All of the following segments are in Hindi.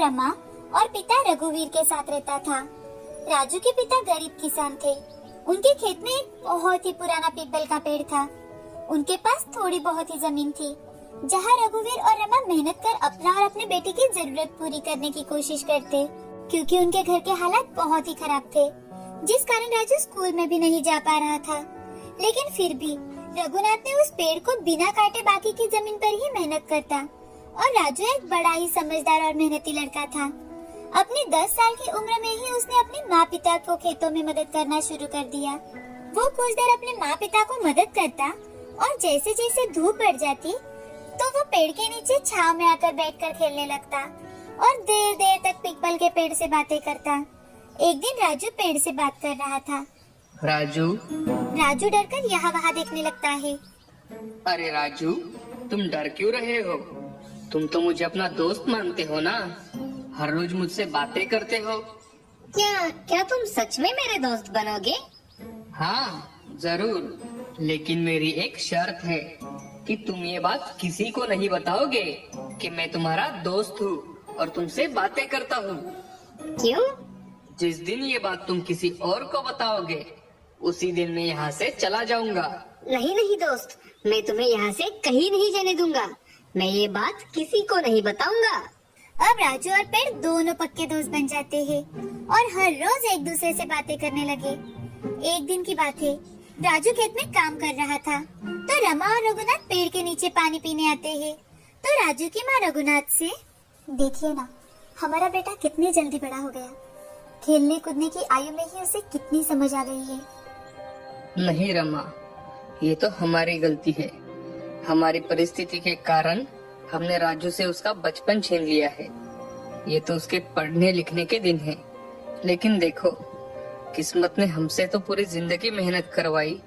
रमा और पिता रघुवीर के साथ रहता था। राजू के पिता गरीब किसान थे। उनके खेत में एक बहुत ही पुराना पीपल का पेड़ था। उनके पास थोड़ी बहुत ही जमीन थी, जहाँ रघुवीर और रमा मेहनत कर अपना और अपने बेटे की जरूरत पूरी करने की कोशिश करते, क्योंकि उनके घर के हालात बहुत ही खराब थे, जिस कारण राजू स्कूल में भी नहीं जा पा रहा था। लेकिन फिर भी रघुनाथ ने उस पेड़ को बिना काटे बाकी की जमीन पर ही मेहनत करता, और राजू एक बड़ा ही समझदार और मेहनती लड़का था। अपनी 10 साल की उम्र में ही उसने अपने माँ पिता को खेतों में मदद करना शुरू कर दिया। वो कुछ देर अपने माँ पिता को मदद करता, और जैसे जैसे धूप बढ़ जाती तो वो पेड़ के नीचे छांव में आकर बैठकर खेलने लगता और देर देर तक पीपल के पेड़ से बातें करता। एक दिन राजू पेड़ से बात कर रहा था। राजू डरकर यहाँ वहाँ देखने लगता है। अरे राजू, तुम डर क्यों रहे हो? तुम तो मुझे अपना दोस्त मानते हो ना, हर रोज मुझसे बातें करते हो। क्या तुम सच में मेरे दोस्त बनोगे? हाँ जरूर, लेकिन मेरी एक शर्त है कि तुम ये बात किसी को नहीं बताओगे कि मैं तुम्हारा दोस्त हूँ और तुमसे बातें करता हूँ। क्यों? जिस दिन ये बात तुम किसी और को बताओगे, उसी दिन मैं यहाँ से चला जाऊंगा। नहीं दोस्त, मैं तुम्हें यहाँ से कहीं नहीं जाने दूंगा। मैं ये बात किसी को नहीं बताऊंगा। अब राजू और पेड़ दोनों पक्के दोस्त बन जाते हैं और हर रोज एक दूसरे से बातें करने लगे। एक दिन की बात है, राजू खेत में काम कर रहा था तो रमा और रघुनाथ पेड़ के नीचे पानी पीने आते हैं। तो राजू की माँ रघुनाथ से, देखिए ना, हमारा बेटा कितनी जल्दी बड़ा हो गया। खेलने कूदने की आयु में ही उसे कितनी समझ आ गई है। नहीं रमा, ये तो हमारी गलती है। हमारी परिस्थिति के कारण हमने राजू से उसका बचपन छीन लिया है। ये तो उसके पढ़ने लिखने के दिन हैं। लेकिन देखो, किस्मत ने हमसे तो पूरी जिंदगी मेहनत करवाई,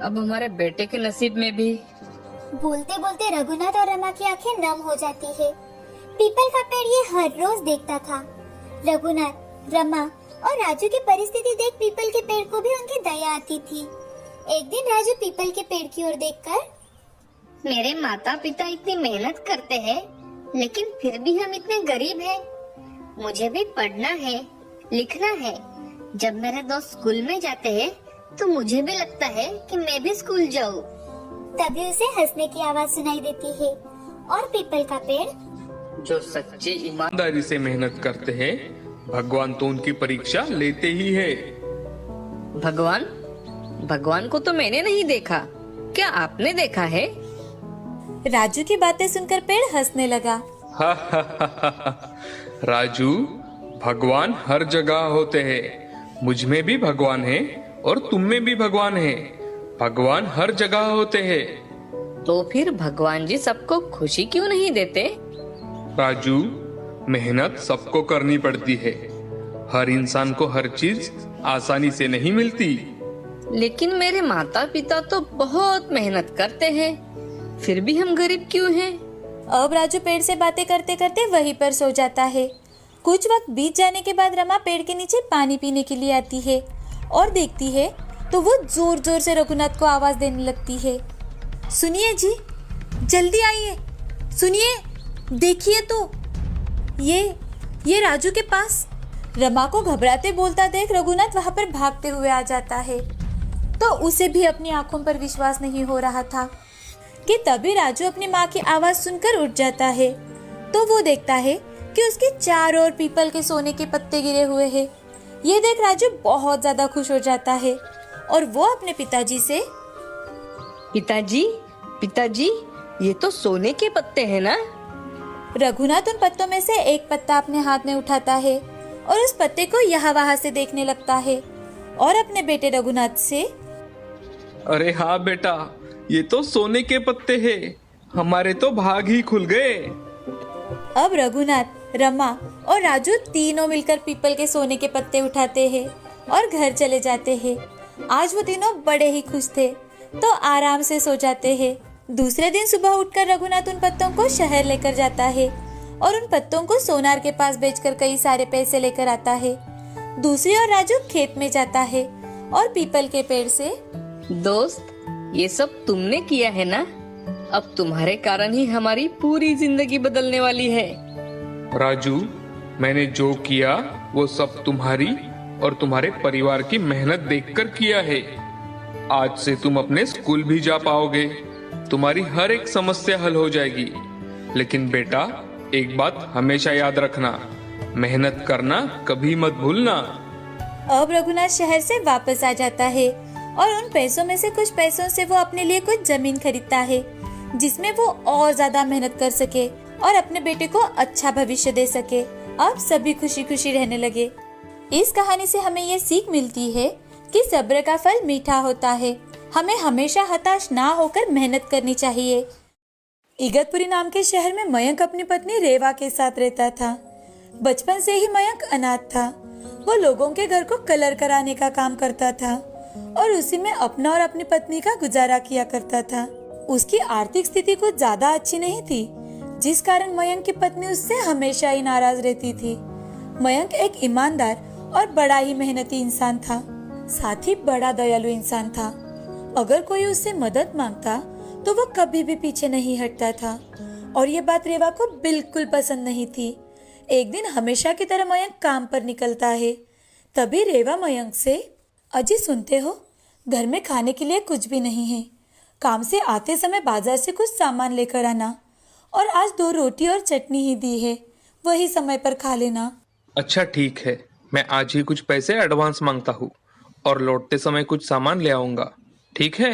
अब हमारे बेटे के नसीब में भी। बोलते बोलते रघुनाथ और रमा की आंखें नम हो जाती है। पीपल का पेड़ ये हर रोज देखता था। रघुनाथ, रमा और राजू की परिस्थिति देख पीपल के पेड़ को भी उनकी दया आती थी। एक दिन राजू पीपल के पेड़ की ओर देखकर, मेरे माता पिता इतनी मेहनत करते हैं, लेकिन फिर भी हम इतने गरीब हैं। मुझे भी पढ़ना है, लिखना है। जब मेरे दोस्त स्कूल में जाते हैं तो मुझे भी लगता है कि मैं भी स्कूल जाऊं। तभी उसे हंसने की आवाज सुनाई देती है और पीपल का पेड़, जो सच्ची ईमानदारी से मेहनत करते हैं, भगवान तो उनकी परीक्षा लेते ही है। भगवान को तो मैंने नहीं देखा, क्या आपने देखा है? राजू की बातें सुनकर पेड़ हंसने लगा। राजू, भगवान हर जगह होते हैं। मुझ में भी भगवान है और तुम में भी भगवान है। भगवान हर जगह होते हैं। तो फिर भगवान जी सबको खुशी क्यों नहीं देते? राजू, मेहनत सबको करनी पड़ती है। हर इंसान को हर चीज आसानी से नहीं मिलती। लेकिन मेरे माता पिता तो बहुत मेहनत करते हैं, फिर भी हम गरीब क्यों हैं? अब राजू पेड़ से बातें करते करते वहीं पर सो जाता है। कुछ वक्त बीत जाने के बाद रमा पेड़ के नीचे पानी पीने के लिए आती है और देखती है तो वो जोर जोर से रघुनाथ को आवाज देने लगती है। सुनिए जी, जल्दी आइए, सुनिए, देखिए तो ये राजू के पास। रमा को घबराते बोलता देख रघुनाथ वहां पर भागते हुए आ जाता है। तो उसे भी अपनी आंखों पर विश्वास नहीं हो रहा था कि तभी राजू अपनी माँ की आवाज सुनकर उठ जाता है। तो वो देखता है कि उसके चारों ओर पीपल के सोने के पत्ते गिरे हुए हैं। ये देख राजू बहुत ज्यादा खुश हो जाता है और वो अपने पिताजी से, पिताजी, ये तो सोने के पत्ते हैं ना? रघुनाथ उन पत्तों में से एक पत्ता अपने हाथ में उठाता है और उस पत्ते को यहाँ वहाँ से देखने लगता है और अपने बेटे रघुनाथ से, अरे हाँ बेटा, ये तो सोने के पत्ते हैं। हमारे तो भाग ही खुल गए। अब रघुनाथ, रमा और राजू तीनों मिलकर पीपल के सोने के पत्ते उठाते हैं और घर चले जाते हैं। आज वो तीनों बड़े ही खुश थे तो आराम से सो जाते हैं। दूसरे दिन सुबह उठकर रघुनाथ उन पत्तों को शहर लेकर जाता है और उन पत्तों को सोनार के पास बेचकर कई सारे पैसे लेकर आता है। दूसरी ओर राजू खेत में जाता है और पीपल के पेड़ से, दोस्त, ये सब तुमने किया है ना? अब तुम्हारे कारण ही हमारी पूरी जिंदगी बदलने वाली है। राजू, मैंने जो किया वो सब तुम्हारी और तुम्हारे परिवार की मेहनत देखकर किया है। आज से तुम अपने स्कूल भी जा पाओगे, तुम्हारी हर एक समस्या हल हो जाएगी। लेकिन बेटा, एक बात हमेशा याद रखना, मेहनत करना कभी मत भूलना। अब रघुनाथ शहर से वापस आ जाता है और उन पैसों में से कुछ पैसों से वो अपने लिए कुछ जमीन खरीदता है, जिसमें वो और ज्यादा मेहनत कर सके और अपने बेटे को अच्छा भविष्य दे सके। अब सभी खुशी खुशी रहने लगे। इस कहानी से हमें ये सीख मिलती है कि सब्र का फल मीठा होता है। हमें हमेशा हताश ना होकर मेहनत करनी चाहिए। इगतपुरी नाम के शहर में मयंक अपनी पत्नी रेवा के साथ रहता था। बचपन से ही मयंक अनाथ था। वो लोगों के घर को कलर कराने का काम करता था और उसी में अपना और अपनी पत्नी का गुजारा किया करता था। उसकी आर्थिक स्थिति कुछ ज्यादा अच्छी नहीं थी, जिस कारण मयंक की पत्नी उससे हमेशा ही नाराज रहती थी। मयंक एक ईमानदार और बड़ा ही मेहनती इंसान था, साथ ही बड़ा दयालु इंसान था। अगर कोई उससे मदद मांगता तो वो कभी भी पीछे नहीं हटता था और ये बात रेवा को बिल्कुल पसंद नहीं थी। एक दिन हमेशा की तरह मयंक काम पर निकलता है। तभी रेवा मयंक से, अजी सुनते हो, घर में खाने के लिए कुछ भी नहीं है। काम से आते समय बाजार से कुछ सामान लेकर आना और आज 2 रोटी और चटनी ही दी है, वही समय पर खा लेना। अच्छा ठीक है, मैं आज ही कुछ पैसे एडवांस मांगता हूँ और लौटते समय कुछ सामान ले आऊंगा, ठीक है?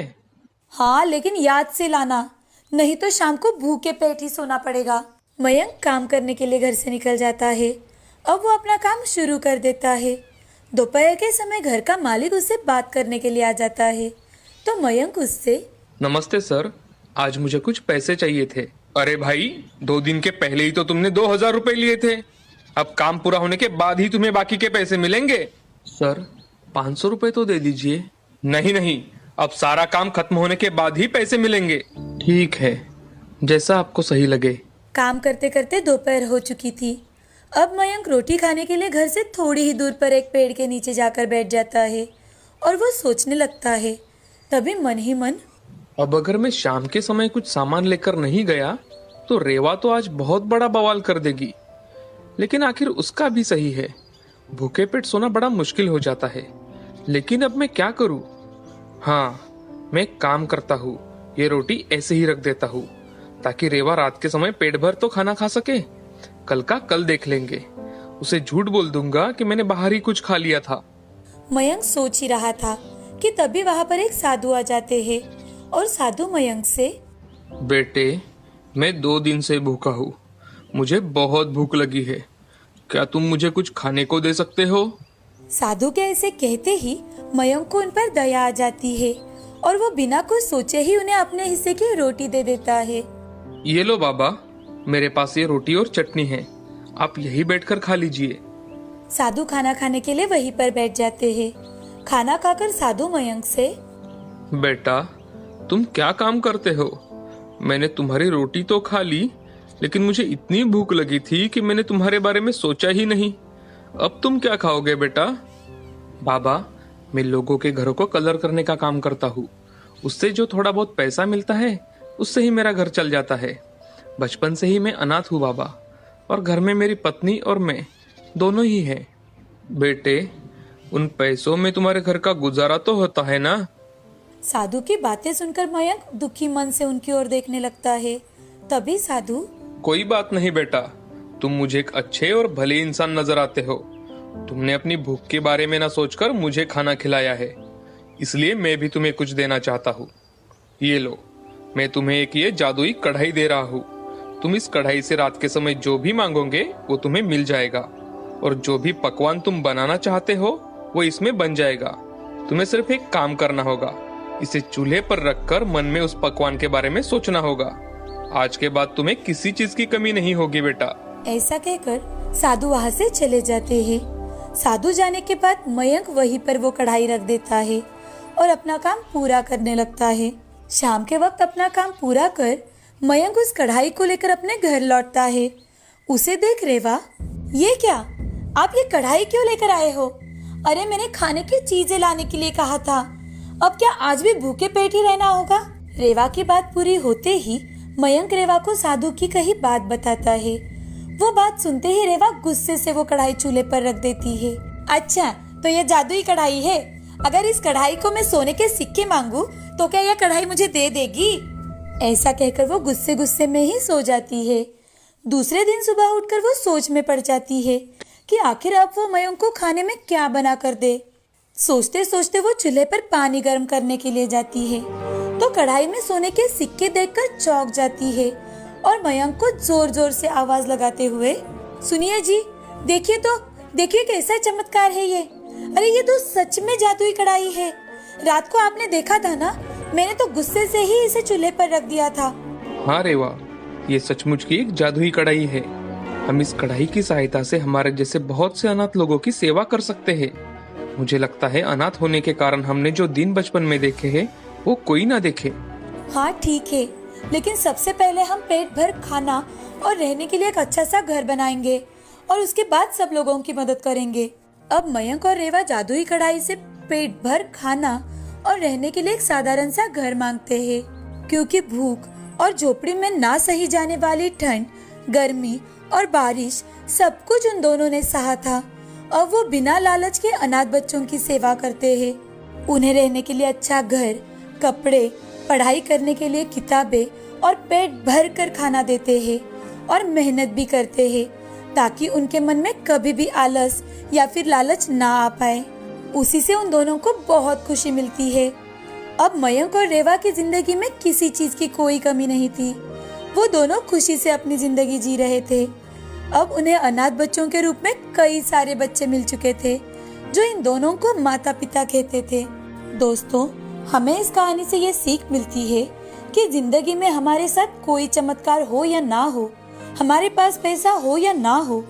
हाँ, लेकिन याद से लाना, नहीं तो शाम को भूखे पेट ही सोना पड़ेगा। मयंक काम करने के लिए घर से निकल जाता है। अब वो अपना काम शुरू कर देता है। दोपहर के समय घर का मालिक उससे बात करने के लिए आ जाता है तो मयंक उससे, नमस्ते सर, आज मुझे कुछ पैसे चाहिए थे। अरे भाई, 2 दिन के पहले ही तो तुमने 2000 रुपए लिए थे। अब काम पूरा होने के बाद ही तुम्हें बाकी के पैसे मिलेंगे। सर, 500 रुपए तो दे दीजिए। नहीं नहीं, अब सारा काम खत्म होने के बाद ही पैसे मिलेंगे। ठीक है, जैसा आपको सही लगे। काम करते करते दोपहर हो चुकी थी। अब मयंक रोटी खाने के लिए घर से थोड़ी ही दूर पर एक पेड़ के नीचे जाकर बैठ जाता है और वो सोचने लगता है। तभी मन ही मन, अब अगर मैं शाम के समय कुछ सामान लेकर नहीं गया तो रेवा तो आज बहुत बड़ा बवाल कर देगी। लेकिन आखिर उसका भी सही है, भूखे पेट सोना बड़ा मुश्किल हो जाता है। लेकिन अब मैं क्या करूं? हाँ, मैं एक काम करता हूँ, ये रोटी ऐसे ही रख देता हूँ ताकि रेवा रात के समय पेट भर तो खाना खा सके। कल का कल देख लेंगे। उसे झूठ बोल दूंगा कि मैंने बाहर ही कुछ खा लिया था। मयंक सोच ही रहा था कि तभी वहाँ पर एक साधु आ जाते हैं और साधु मयंक से, बेटे, मैं 2 दिन से भूखा हूँ, मुझे बहुत भूख लगी है, क्या तुम मुझे कुछ खाने को दे सकते हो? साधु के ऐसे कहते ही मयंक को उन पर दया आ जाती है और वो बिना कुछ सोचे ही उन्हें अपने हिस्से की रोटी दे देता है। ये लो बाबा, मेरे पास ये रोटी और चटनी है, आप यही बैठकर खा लीजिए। साधु खाना खाने के लिए वहीं पर बैठ जाते हैं। खाना खाकर साधु मयंक से, बेटा, तुम क्या काम करते हो? मैंने तुम्हारी रोटी तो खा ली, लेकिन मुझे इतनी भूख लगी थी कि मैंने तुम्हारे बारे में सोचा ही नहीं। अब तुम क्या खाओगे बेटा? बाबा, मैं लोगों के घरों को कलर करने का काम करता हूँ, उससे जो थोड़ा बहुत पैसा मिलता है उससे ही मेरा घर चल जाता है। बचपन से ही मैं अनाथ हूँ बाबा, और घर में मेरी पत्नी और मैं दोनों ही हैं। बेटे, उन पैसों में तुम्हारे घर का गुजारा तो होता है ना? साधु की बातें सुनकर मयंक दुखी मन से उनकी ओर देखने लगता है। तभी साधु, कोई बात नहीं बेटा, तुम मुझे एक अच्छे और भले इंसान नजर आते हो। तुमने अपनी भूख के बारे में ना सोचकर मुझे खाना खिलाया है, इसलिए मैं भी तुम्हें कुछ देना चाहता हूँ। ये लो, मैं तुम्हें एक ये जादुई कढ़ाई दे रहा हूँ। तुम इस कढ़ाई से रात के समय जो भी मांगोगे वो तुम्हें मिल जाएगा, और जो भी पकवान तुम बनाना चाहते हो वो इसमें बन जाएगा। तुम्हें सिर्फ एक काम करना होगा, इसे चूल्हे पर रखकर मन में उस पकवान के बारे में सोचना होगा। आज के बाद तुम्हें किसी चीज की कमी नहीं होगी बेटा। ऐसा कहकर साधु वहाँ से चले जाते हैं। साधु जाने के बाद मयंक वहीं पर वो कढ़ाई रख देता है और अपना काम पूरा करने लगता है। शाम के वक्त अपना काम पूरा कर मयंक उस कढ़ाई को लेकर अपने घर लौटता है। उसे देख रेवा, ये क्या, आप ये कढ़ाई क्यों लेकर आए हो? अरे मैंने खाने की चीजें लाने के लिए कहा था, अब क्या आज भी भूखे पेट ही रहना होगा? रेवा की बात पूरी होते ही मयंक रेवा को साधु की कही बात बताता है। वो बात सुनते ही रेवा गुस्से से वो कढ़ाई चूल्हे पर रख देती है। अच्छा, तो ये जादुई कढ़ाई है। अगर इस कढ़ाई को मैं सोने के सिक्के मांगू तो क्या यह कढ़ाई मुझे दे देगी? ऐसा कहकर वो गुस्से गुस्से में ही सो जाती है। दूसरे दिन सुबह उठकर वो सोच में पड़ जाती है कि आखिर अब वो मयंक को खाने में क्या बना कर दे। सोचते सोचते वो चूल्हे पर पानी गर्म करने के लिए जाती है तो कढ़ाई में सोने के सिक्के देखकर चौंक जाती है और मयंक को जोर जोर से आवाज लगाते हुए, सुनिए जी, देखिए कैसा चमत्कार है ये। अरे ये तो सच में जादुई कढ़ाई है। रात को आपने देखा था ना, मैंने तो गुस्से से ही इसे चूल्हे पर रख दिया था। हाँ रेवा, ये सचमुच की एक जादुई कढ़ाई है। हम इस कढ़ाई की सहायता से हमारे जैसे बहुत से अनाथ लोगों की सेवा कर सकते हैं। मुझे लगता है अनाथ होने के कारण हमने जो दिन बचपन में देखे हैं वो कोई ना देखे। हाँ ठीक है, लेकिन सबसे पहले हम पेट भर खाना और रहने के लिए एक अच्छा सा घर बनाएंगे और उसके बाद सब लोगों की मदद करेंगे। अब मयंक और रेवा जादुई कढ़ाई से पेट भर खाना और रहने के लिए एक साधारण सा घर मांगते हैं, क्योंकि भूख और झोपड़ी में ना सही जाने वाली ठंड, गर्मी और बारिश सब कुछ उन दोनों ने सहा था। अब वो बिना लालच के अनाथ बच्चों की सेवा करते हैं। उन्हें रहने के लिए अच्छा घर, कपड़े, पढ़ाई करने के लिए किताबें और पेट भर कर खाना देते हैं और मेहनत भी करते हैं ताकि उनके मन में कभी भी आलस या फिर लालच ना आ पाए। उसी से उन दोनों को बहुत खुशी मिलती है। अब मयंक और रेवा की जिंदगी में किसी चीज की कोई कमी नहीं थी। वो दोनों खुशी से अपनी जिंदगी जी रहे थे। अब उन्हें अनाथ बच्चों के रूप में कई सारे बच्चे मिल चुके थे जो इन दोनों को माता पिता कहते थे। दोस्तों, हमें इस कहानी से ये सीख मिलती है कि जिंदगी में हमारे साथ कोई चमत्कार हो या ना हो, हमारे पास पैसा हो या ना हो,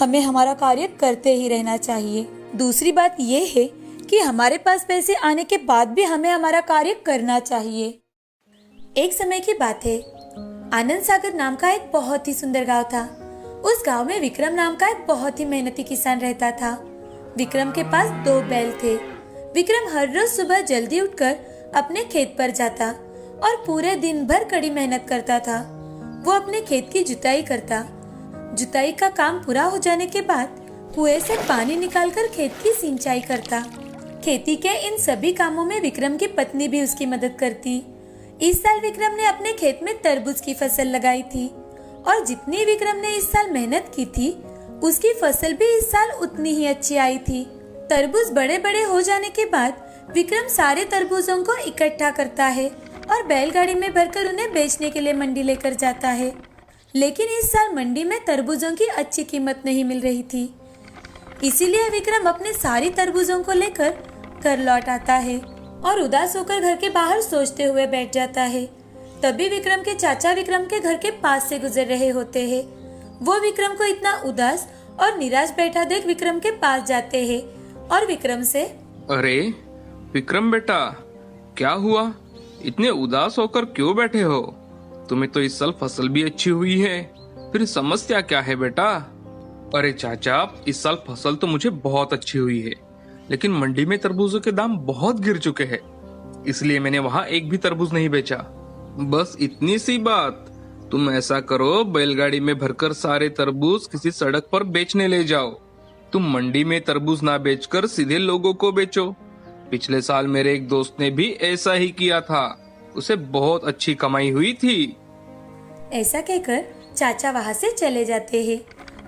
हमें हमारा कार्य करते ही रहना चाहिए। दूसरी बात ये है कि हमारे पास पैसे आने के बाद भी हमें हमारा कार्य करना चाहिए। एक समय की बात है, आनंद सागर नाम का एक बहुत ही सुंदर गांव था। उस गांव में विक्रम नाम का एक बहुत ही मेहनती किसान रहता था। विक्रम के पास 2 बैल थे। विक्रम हर रोज सुबह जल्दी उठकर अपने खेत पर जाता और पूरे दिन भर कड़ी मेहनत करता था। वो अपने खेत की जुताई करता। जुताई का काम पूरा हो जाने के बाद कुएं से पानी निकालकर खेत की सिंचाई करता। खेती के इन सभी कामों में विक्रम की पत्नी भी उसकी मदद करती। इस साल विक्रम ने अपने खेत में तरबूज की फसल लगाई थी और जितनी विक्रम ने इस साल मेहनत की थी उसकी फसल भी इस साल उतनी ही अच्छी आई थी। तरबूज बड़े बड़े हो जाने के बाद विक्रम सारे तरबूजों को इकट्ठा करता है और बैलगाड़ी में भरकर उन्हें बेचने के लिए मंडी लेकर जाता है। लेकिन इस साल मंडी में तरबूजों की अच्छी कीमत नहीं मिल रही थी, इसीलिए विक्रम अपने सारी तरबूजों को लेकर घर लौट आता है और उदास होकर घर के बाहर सोचते हुए बैठ जाता है। तभी विक्रम के चाचा विक्रम के घर के पास से गुजर रहे होते हैं। वो विक्रम को इतना उदास और निराश बैठा देख विक्रम के पास जाते हैं और विक्रम से, अरे विक्रम बेटा, क्या हुआ? इतने उदास होकर क्यों बैठे हो? तुम्हें तो इस साल फसल भी अच्छी हुई है, फिर समस्या क्या है बेटा? अरे चाचा, इस साल फसल तो मुझे बहुत अच्छी हुई है, लेकिन मंडी में तरबूजों के दाम बहुत गिर चुके हैं, इसलिए मैंने वहाँ एक भी तरबूज नहीं बेचा। बस इतनी सी बात। तुम ऐसा करो, बैलगाड़ी में भरकर सारे तरबूज किसी सड़क पर बेचने ले जाओ। तुम मंडी में तरबूज ना बेचकर सीधे लोगों को बेचो। पिछले साल मेरे एक दोस्त ने भी ऐसा ही किया था, उसे बहुत अच्छी कमाई हुई थी। ऐसा कहकर चाचा वहाँ से चले जाते हैं।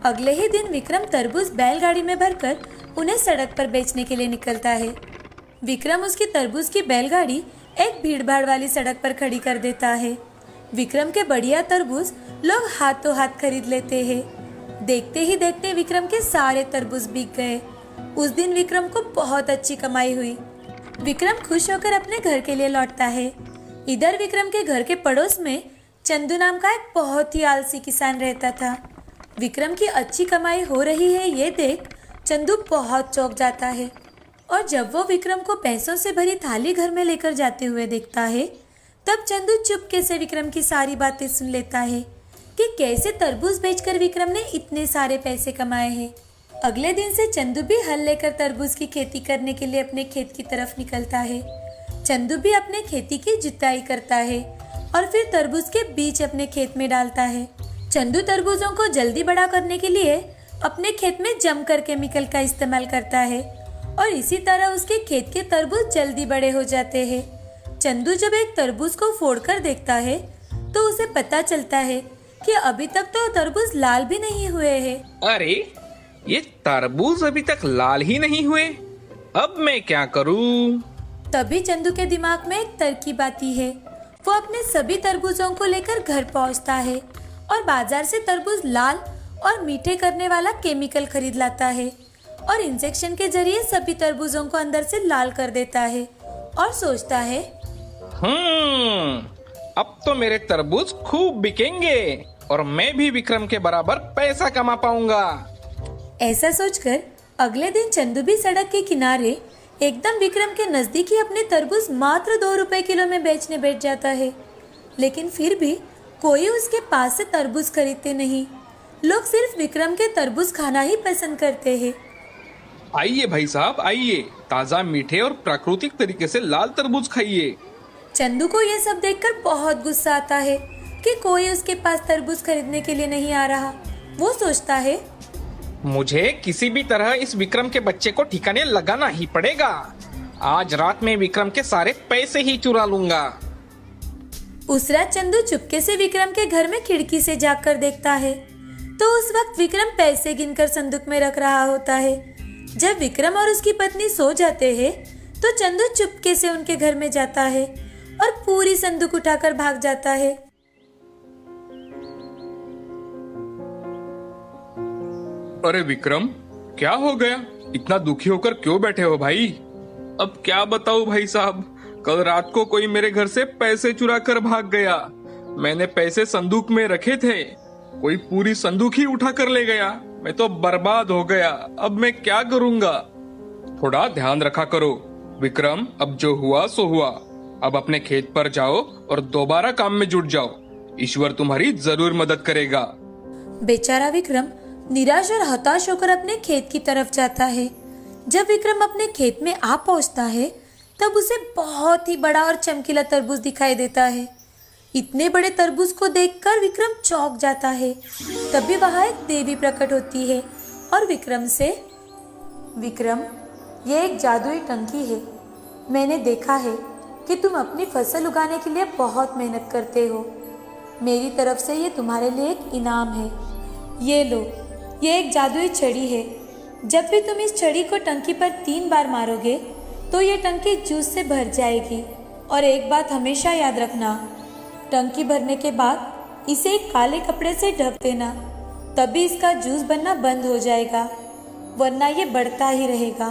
अगले ही दिन विक्रम तरबूज बैलगाड़ी में भरकर उन्हें सड़क पर बेचने के लिए निकलता है। विक्रम उसकी तरबूज की बैलगाड़ी एक भीड़भाड़ वाली सड़क पर खड़ी कर देता है। विक्रम के बढ़िया तरबूज लोग हाथों हाथ खरीद लेते हैं। देखते ही देखते विक्रम के सारे तरबूज बिक गए। उस दिन विक्रम को बहुत अच्छी कमाई हुई। विक्रम खुश होकर अपने घर के लिए लौटता है। इधर विक्रम के घर के पड़ोस में चंदू नाम का एक बहुत ही आलसी किसान रहता था। विक्रम की अच्छी कमाई हो रही है ये देख चंदू बहुत चौंक जाता है और जब वो विक्रम को पैसों से भरी थाली घर में लेकर जाते हुए देखता है तब चंदू चुपके से विक्रम की सारी बातें सुन लेता है कि कैसे तरबूज बेचकर विक्रम ने इतने सारे पैसे कमाए हैं। अगले दिन से चंदू भी हल लेकर तरबूज की खेती करने के लिए अपने खेत की तरफ निकलता है। चंदू भी अपने खेती की जुताई करता है और फिर तरबूज के बीज अपने खेत में डालता है। चंदू तरबूजों को जल्दी बड़ा करने के लिए अपने खेत में जमकर केमिकल का इस्तेमाल करता है और इसी तरह उसके खेत के तरबूज जल्दी बड़े हो जाते हैं। चंदू जब एक तरबूज को फोड़कर देखता है तो उसे पता चलता है कि अभी तक तो तरबूज लाल भी नहीं हुए हैं। अरे ये तरबूज अभी तक लाल ही नहीं हुए, अब मैं क्या करूं? तभी चंदू के दिमाग में एक तरकीब आती है। वो अपने सभी तरबूजों को लेकर घर पहुंचता है और बाजार से तरबूज लाल और मीठे करने वाला केमिकल खरीद लाता है और इंजेक्शन के जरिए सभी तरबूजों को अंदर से लाल कर देता है और सोचता है, अब तो मेरे तरबूज खूब बिकेंगे और मैं भी विक्रम के बराबर पैसा कमा पाऊंगा। ऐसा सोचकर अगले दिन चंदू भी सड़क के किनारे एकदम विक्रम के नजदीक ही अपने तरबूज मात्र 2 रुपए किलो में बेचने बैठ जाता है। लेकिन फिर भी कोई उसके पास से तरबूज खरीदते नहीं। लोग सिर्फ विक्रम के तरबूज खाना ही पसंद करते हैं। आइए भाई साहब आइए, ताजा मीठे और प्राकृतिक तरीके से लाल तरबूज खाइए। चंदू को यह सब देखकर बहुत गुस्सा आता है कि कोई उसके पास तरबूज खरीदने के लिए नहीं आ रहा। वो सोचता है, मुझे किसी भी तरह इस विक्रम के बच्चे को ठिकाने लगाना ही पड़ेगा। आज रात में विक्रम के सारे पैसे ही चुरा लूंगा। उस रात चंदू चुपके से विक्रम के घर में खिड़की से झांककर देखता है तो उस वक्त विक्रम पैसे गिनकर संदूक में रख रहा होता है। जब विक्रम और उसकी पत्नी सो जाते हैं तो चंदू चुपके से उनके घर में जाता है और पूरी संदूक उठाकर भाग जाता है। अरे विक्रम, क्या हो गया? इतना दुखी होकर क्यों बैठे हो भाई? अब क्या बताऊं भाई साहब, कल रात को कोई मेरे घर से पैसे चुरा कर भाग गया। मैंने पैसे संदूक में रखे थे, कोई पूरी संदूक ही उठा कर ले गया। मैं तो बर्बाद हो गया, अब मैं क्या करूंगा? थोड़ा ध्यान रखा करो विक्रम, अब जो हुआ सो हुआ। अब अपने खेत पर जाओ और दोबारा काम में जुट जाओ, ईश्वर तुम्हारी जरूर मदद करेगा। बेचारा विक्रम निराश और हताश होकर अपने खेत की तरफ जाता है। जब विक्रम अपने खेत में आ पहुंचता है तब उसे बहुत ही बड़ा और चमकीला तरबूज दिखाई देता है। इतने बड़े तरबूज को देखकर विक्रम चौंक जाता है। तभी वहां एक देवी प्रकट होती है और विक्रम से, विक्रम, ये एक जादुई टंकी है। मैंने देखा है कि तुम अपनी फसल उगाने के लिए बहुत मेहनत करते हो। मेरी तरफ से ये तुम्हारे लिए एक इनाम है। ये लो, ये एक जादुई छड़ी है। जब भी तुम इस छड़ी को टंकी पर 3 बार मारोगे तो ये टंकी जूस से भर जाएगी। और एक बात हमेशा याद रखना, टंकी भरने के बाद इसे एक काले कपड़े से ढक देना, तभी इसका जूस बनना बंद हो जाएगा, वरना ये बढ़ता ही रहेगा।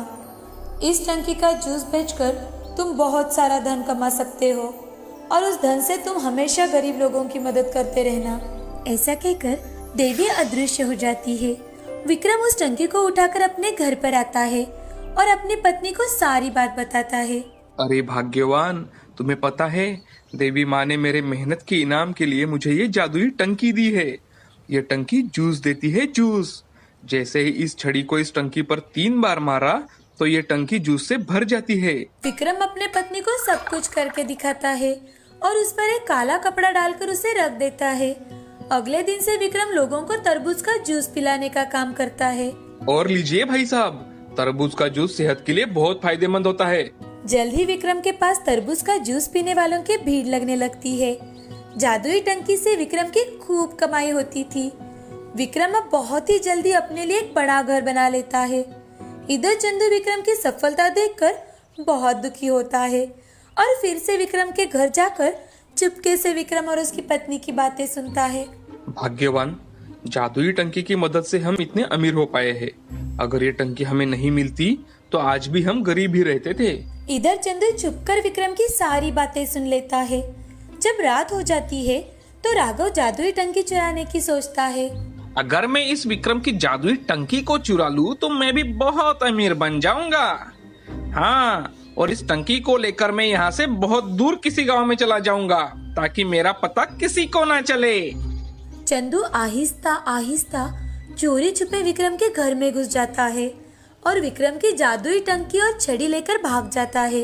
इस टंकी का जूस बेचकर तुम बहुत सारा धन कमा सकते हो और उस धन से तुम हमेशा गरीब लोगों की मदद करते रहना। ऐसा कहकर देवी अदृश्य हो जाती है। विक्रम उस टंकी को उठाकर अपने घर पर आता है और अपनी पत्नी को सारी बात बताता है। अरे भाग्यवान, तुम्हें पता है देवी माँ ने मेरे मेहनत के इनाम के लिए मुझे ये जादुई टंकी दी है। ये टंकी जूस देती है, जूस। जैसे ही इस छड़ी को इस टंकी पर 3 बार मारा तो ये टंकी जूस से भर जाती है। विक्रम अपने पत्नी को सब कुछ करके दिखाता है और उस पर एक काला कपड़ा डालकर उसे रख देता है। अगले दिन से विक्रम लोगों को तरबूज का जूस पिलाने का काम करता है। और लीजिए भाई साहब, तरबूज का जूस सेहत के लिए बहुत फायदेमंद होता है। जल्द ही विक्रम के पास तरबूज का जूस पीने वालों की भीड़ लगने लगती है। जादुई टंकी से विक्रम की खूब कमाई होती थी। विक्रम अब बहुत ही जल्दी अपने लिए एक बड़ा घर बना लेता है। इधर चंदू विक्रम की सफलता देखकर बहुत दुखी होता है और फिर से विक्रम के घर जाकर चुपके से विक्रम और उसकी पत्नी की बातें सुनता है। भाग्यवान, जादुई टंकी की मदद से हम इतने अमीर हो पाए हैं। अगर ये टंकी हमें नहीं मिलती तो आज भी हम गरीब ही रहते थे। इधर चंदू चुपकर विक्रम की सारी बातें सुन लेता है। जब रात हो जाती है तो राघव जादुई टंकी चुराने की सोचता है। अगर मैं इस विक्रम की जादुई टंकी को चुरा लूं तो मैं भी बहुत अमीर बन जाऊंगा। हाँ, और इस टंकी को लेकर मैं यहाँ से बहुत दूर किसी गांव में चला जाऊंगा ताकि मेरा पता किसी को ना चले। चंदू आहिस्ता आहिस्ता चोरी छुपे विक्रम के घर में घुस जाता है और विक्रम की जादुई टंकी और छड़ी लेकर भाग जाता है।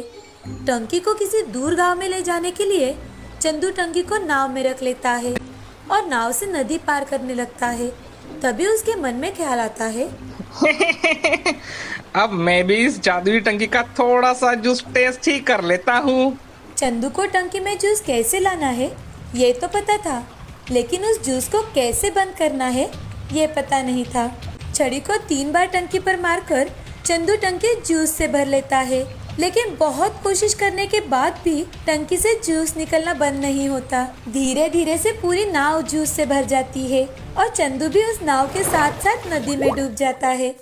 टंकी को किसी दूर गांव में ले जाने के लिए चंदू टंकी को नाव में रख लेता है। और नाव से नदी पार करने लगता है। तभी उसके मन में ख्याल आता है, अब मैं भी इस जादुई टंकी का थोड़ा सा जूस टेस्ट ही कर लेता हूँ। चंदू को टंकी में जूस कैसे लाना है ये तो पता था, लेकिन उस जूस को कैसे बंद करना है ये पता नहीं था। छड़ी को 3 बार टंकी पर मारकर चंदू टंकी जूस से भर लेता है, लेकिन बहुत कोशिश करने के बाद भी टंकी से जूस निकलना बंद नहीं होता। धीरे धीरे से पूरी नाव जूस से भर जाती है और चंदू भी उस नाव के साथ साथ नदी में डूब जाता है।